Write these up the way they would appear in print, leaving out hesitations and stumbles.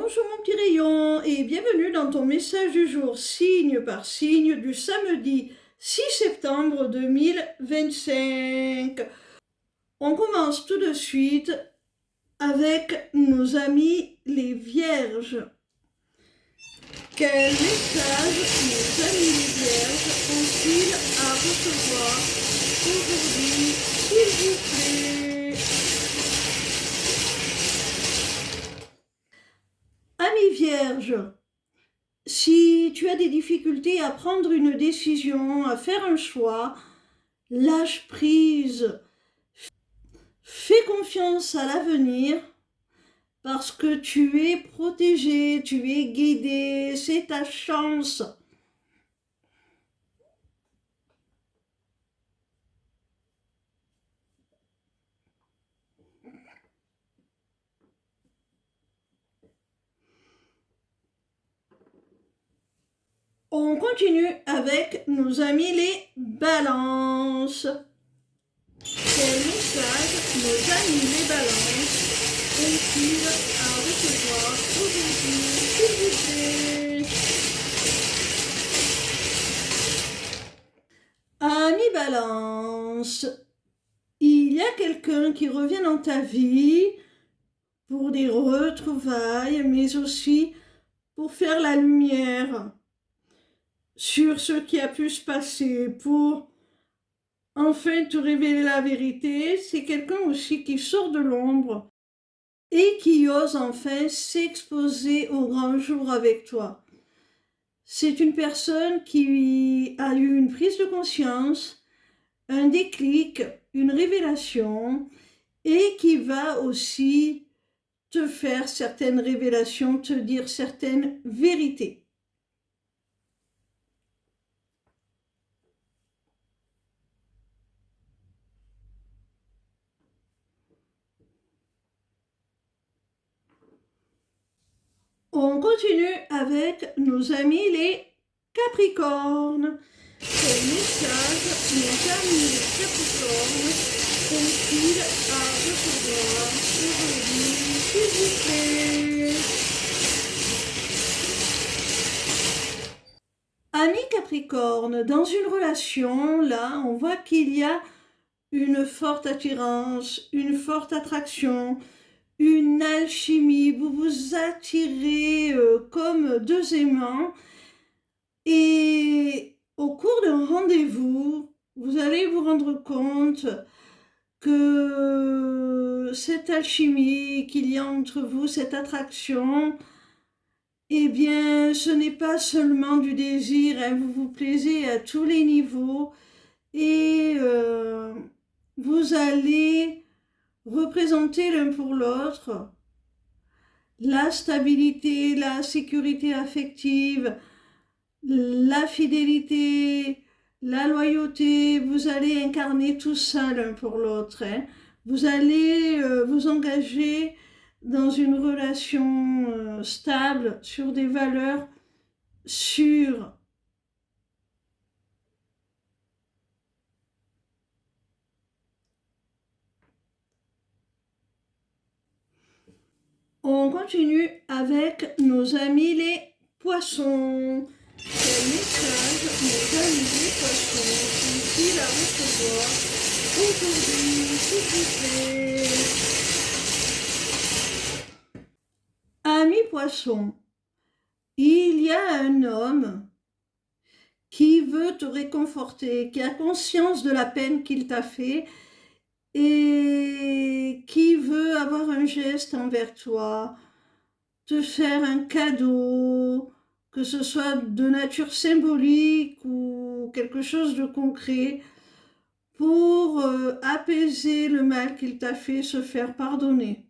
Bonjour mon petit rayon et bienvenue dans ton message du jour signe par signe du samedi 6 septembre 2025. On commence tout de suite avec nos amis les vierges. Quel message nos amis les vierges ont-ils à recevoir aujourd'hui, s'il vous plaît? Amis vierges, si tu as des difficultés à prendre une décision, à faire un choix, lâche prise, fais confiance à l'avenir parce que tu es protégé, tu es guidé, c'est ta chance. On continue avec nos amis les balances. Quel message nos amis les balances ont-ils à recevoir aujourd'hui, s'il vous plaît? Amis balance, il y a quelqu'un qui revient dans ta vie pour des retrouvailles, mais aussi pour faire la lumière sur ce qui a pu se passer, pour enfin te révéler la vérité. C'est quelqu'un aussi qui sort de l'ombre et qui ose enfin s'exposer au grand jour avec toi. C'est une personne qui a eu une prise de conscience, un déclic, une révélation, et qui va aussi te faire certaines révélations, te dire certaines vérités. On continue avec nos amis les Capricornes. Quel message nos amis les Capricornes ont-ils à recevoir aujourd'hui, s'il vous plaît? Amis Capricornes, dans une relation, là, on voit qu'il y a une forte attirance, une forte attraction, une alchimie, vous vous attirez comme deux aimants et au cours d'un rendez-vous, vous allez vous rendre compte que cette alchimie qu'il y a entre vous, cette attraction, eh bien, ce n'est pas seulement du désir, hein, vous vous plaisez à tous les niveaux et vous allez représenter l'un pour l'autre la stabilité, la sécurité affective, la fidélité, la loyauté. Vous allez incarner tout ça l'un pour l'autre. Hein. Vous allez vous engager dans une relation stable sur des valeurs sûres. On continue avec nos amis les poissons. Quel message nos amis les poissons ont-ils à recevoir aujourd'hui, s'il vous plaît? Amis poissons, il y a un homme qui veut te réconforter, qui a conscience de la peine qu'il t'a fait et qui veut avoir un geste envers toi, te faire un cadeau, que ce soit de nature symbolique ou quelque chose de concret, pour apaiser le mal qu'il t'a fait, se faire pardonner.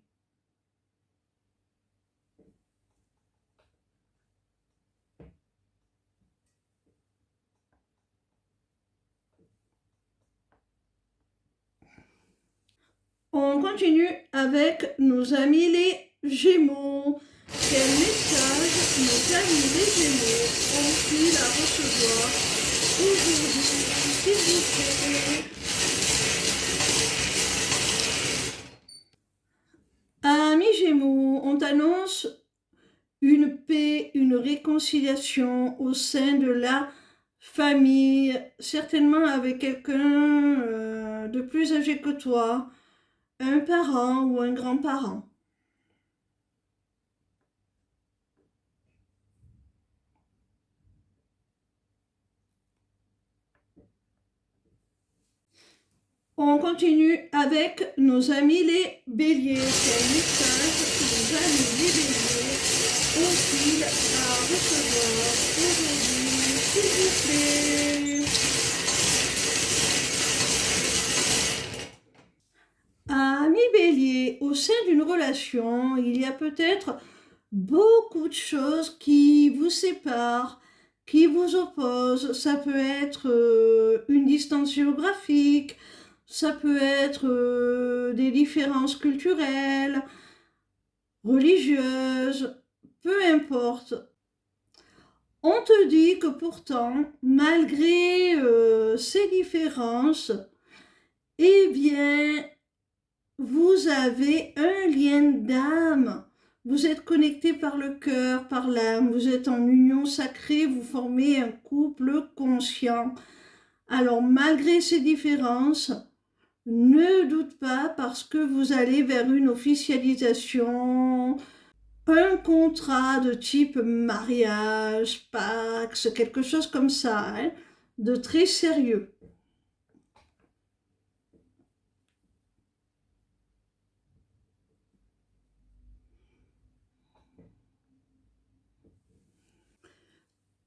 On continue avec nos amis les Gémeaux. Quel message nos amis les Gémeaux ont-ils à recevoir aujourd'hui, s'il vous plaît? Amis Gémeaux, on t'annonce une paix, une réconciliation au sein de la famille, certainement avec quelqu'un de plus âgé que toi, un parent ou un grand-parent. On continue avec nos amis les béliers. C'est un message que nos amis les béliers ont-ils à recevoir aujourd'hui, s'il vous plaît. Amis béliers, au sein d'une relation, il y a peut-être beaucoup de choses qui vous séparent, qui vous opposent. Ça peut être une distance géographique, ça peut être des différences culturelles, religieuses, peu importe. On te dit que pourtant, malgré ces différences, eh bien, vous avez un lien d'âme. Vous êtes connecté par le cœur, par l'âme. Vous êtes en union sacrée. Vous formez un couple conscient. Alors, malgré ces différences, ne doute pas parce que vous allez vers une officialisation, un contrat de type mariage, Pax, quelque chose comme ça, hein, de très sérieux.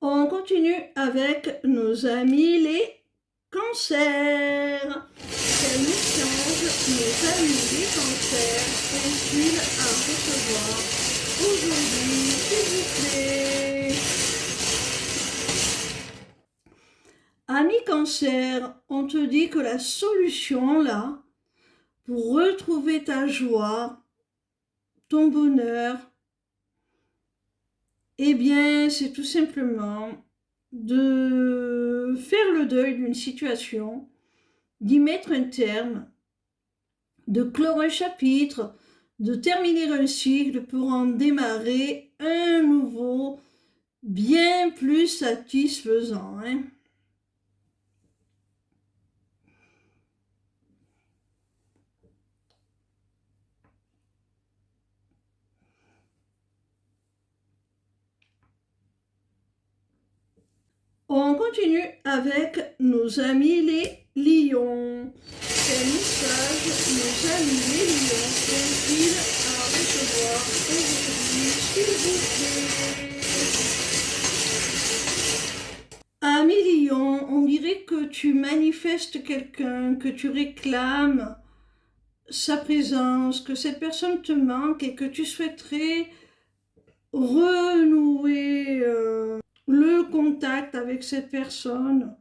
On continue avec nos amis les cancers. Quel message nos amis les cancers ont-ils à recevoir aujourd'hui, s'il vous plaît? Ami cancer, on te dit que la solution là, pour retrouver ta joie, ton bonheur, eh bien, c'est tout simplement de faire le deuil d'une situation, d'y mettre un terme, de clore un chapitre, de terminer un cycle pour en démarrer un nouveau, bien plus satisfaisant, hein. On continue avec nos amis les lions. Quel message nos amis les lions ont-ils à recevoir aujourd'hui, s'il vous plaît? Amis lions, on dirait que tu manifestes quelqu'un, que tu réclames sa présence, que cette personne te manque et que tu souhaiterais renouer le contact avec cette personne,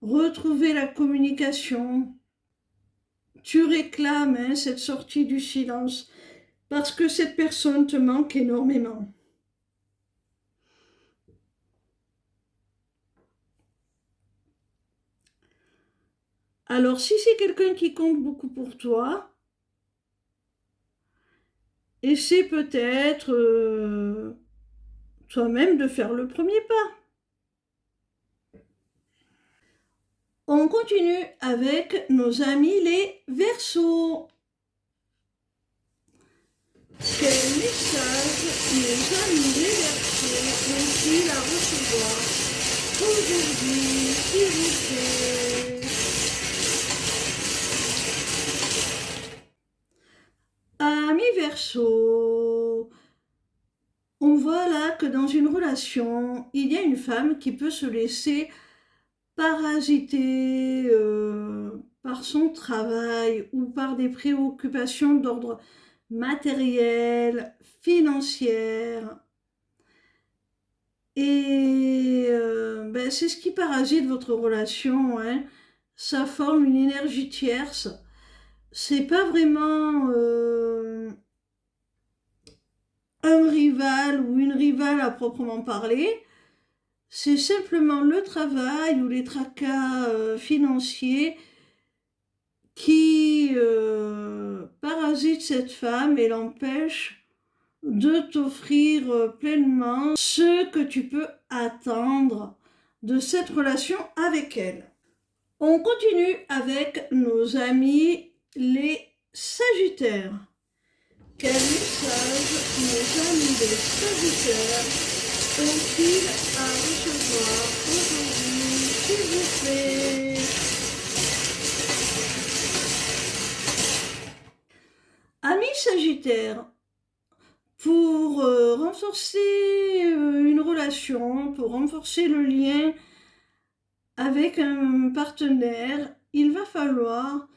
retrouver la communication. Tu réclames cette sortie du silence parce que cette personne te manque énormément. Alors si c'est quelqu'un qui compte beaucoup pour toi, essaie peut-être toi-même de faire le premier pas. On continue avec nos amis les Verseaux. Quel message nos amis les Verseaux ont-ils à recevoir aujourd'hui, s'il vous plaît? Amis Verseaux, on voit là que dans une relation, il y a une femme qui peut se laisser parasiter par son travail ou par des préoccupations d'ordre matériel, financière. Et ben, c'est ce qui parasite votre relation, hein. Ça forme une énergie tierce. C'est pas vraiment un rival ou une rivale à proprement parler. C'est simplement le travail ou les tracas financiers qui parasitent cette femme et l'empêchent de t'offrir pleinement ce que tu peux attendre de cette relation avec elle. On continue avec nos amis les Sagittaires. Quel message nos amis les Sagittaires ont-ils à recevoir aujourd'hui, s'il vous plaît? Amis Sagittaires, pour renforcer une relation, pour renforcer le lien avec un partenaire, il va falloir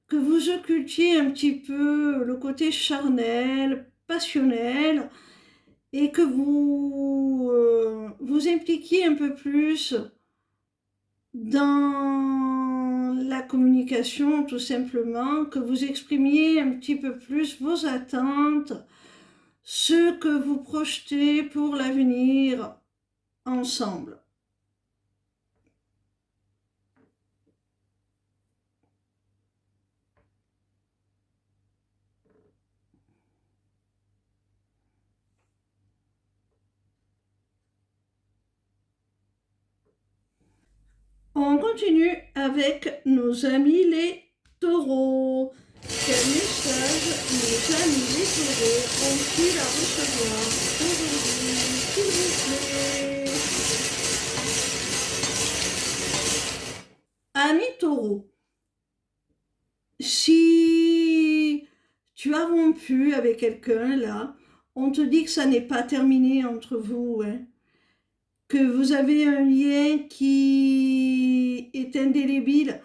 que vous occultiez un petit peu le côté charnel, passionnel, et que vous impliquiez un peu plus dans la communication, tout simplement, que vous exprimiez un petit peu plus vos attentes, ce que vous projetez pour l'avenir ensemble. On continue avec nos amis les taureaux. Quel message nos amis les taureaux ont-ils à recevoir aujourd'hui, s'il vous plaît? Amis taureaux, si tu as rompu avec quelqu'un là, on te dit que ça n'est pas terminé entre vous, hein, que vous avez un lien qui est indélébile.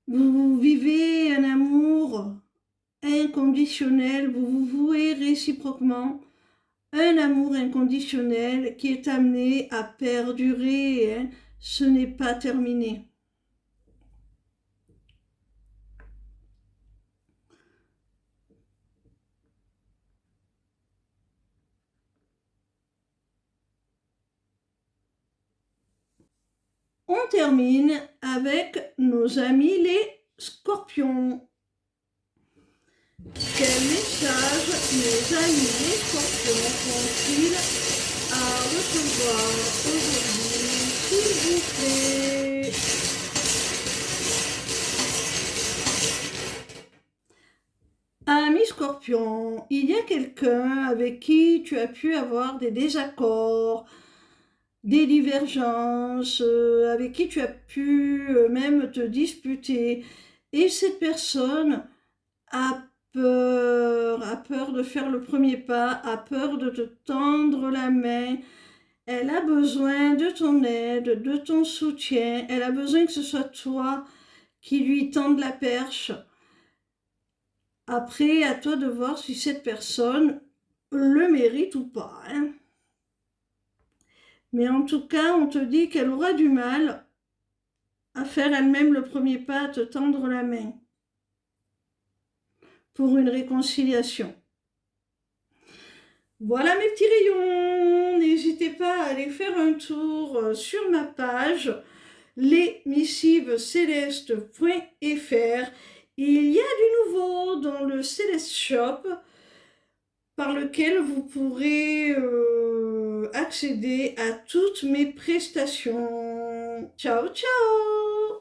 Vous vivez un amour inconditionnel, vous vous vouez réciproquement un amour inconditionnel qui est amené à perdurer, hein. Ce n'est pas terminé. On termine avec nos amis les scorpions. Quel message nos amis les scorpions ont-ils à recevoir aujourd'hui, s'il vous plaît? Ami scorpion, il y a quelqu'un avec qui tu as pu avoir des désaccords, des divergences, avec qui tu as pu même te disputer. Et cette personne a peur de faire le premier pas, a peur de te tendre la main. Elle a besoin de ton aide, de ton soutien. Elle a besoin que ce soit toi qui lui tende la perche. Après, à toi de voir si cette personne le mérite ou pas, hein. Mais en tout cas, on te dit qu'elle aura du mal à faire elle-même le premier pas, à te tendre la main pour une réconciliation. Voilà mes petits rayons, n'hésitez pas à aller faire un tour sur ma page lesmissivescélestes.fr. Il y a du nouveau dans le Céleste Shop par lequel vous pourrez accéder à toutes mes prestations. Ciao, ciao!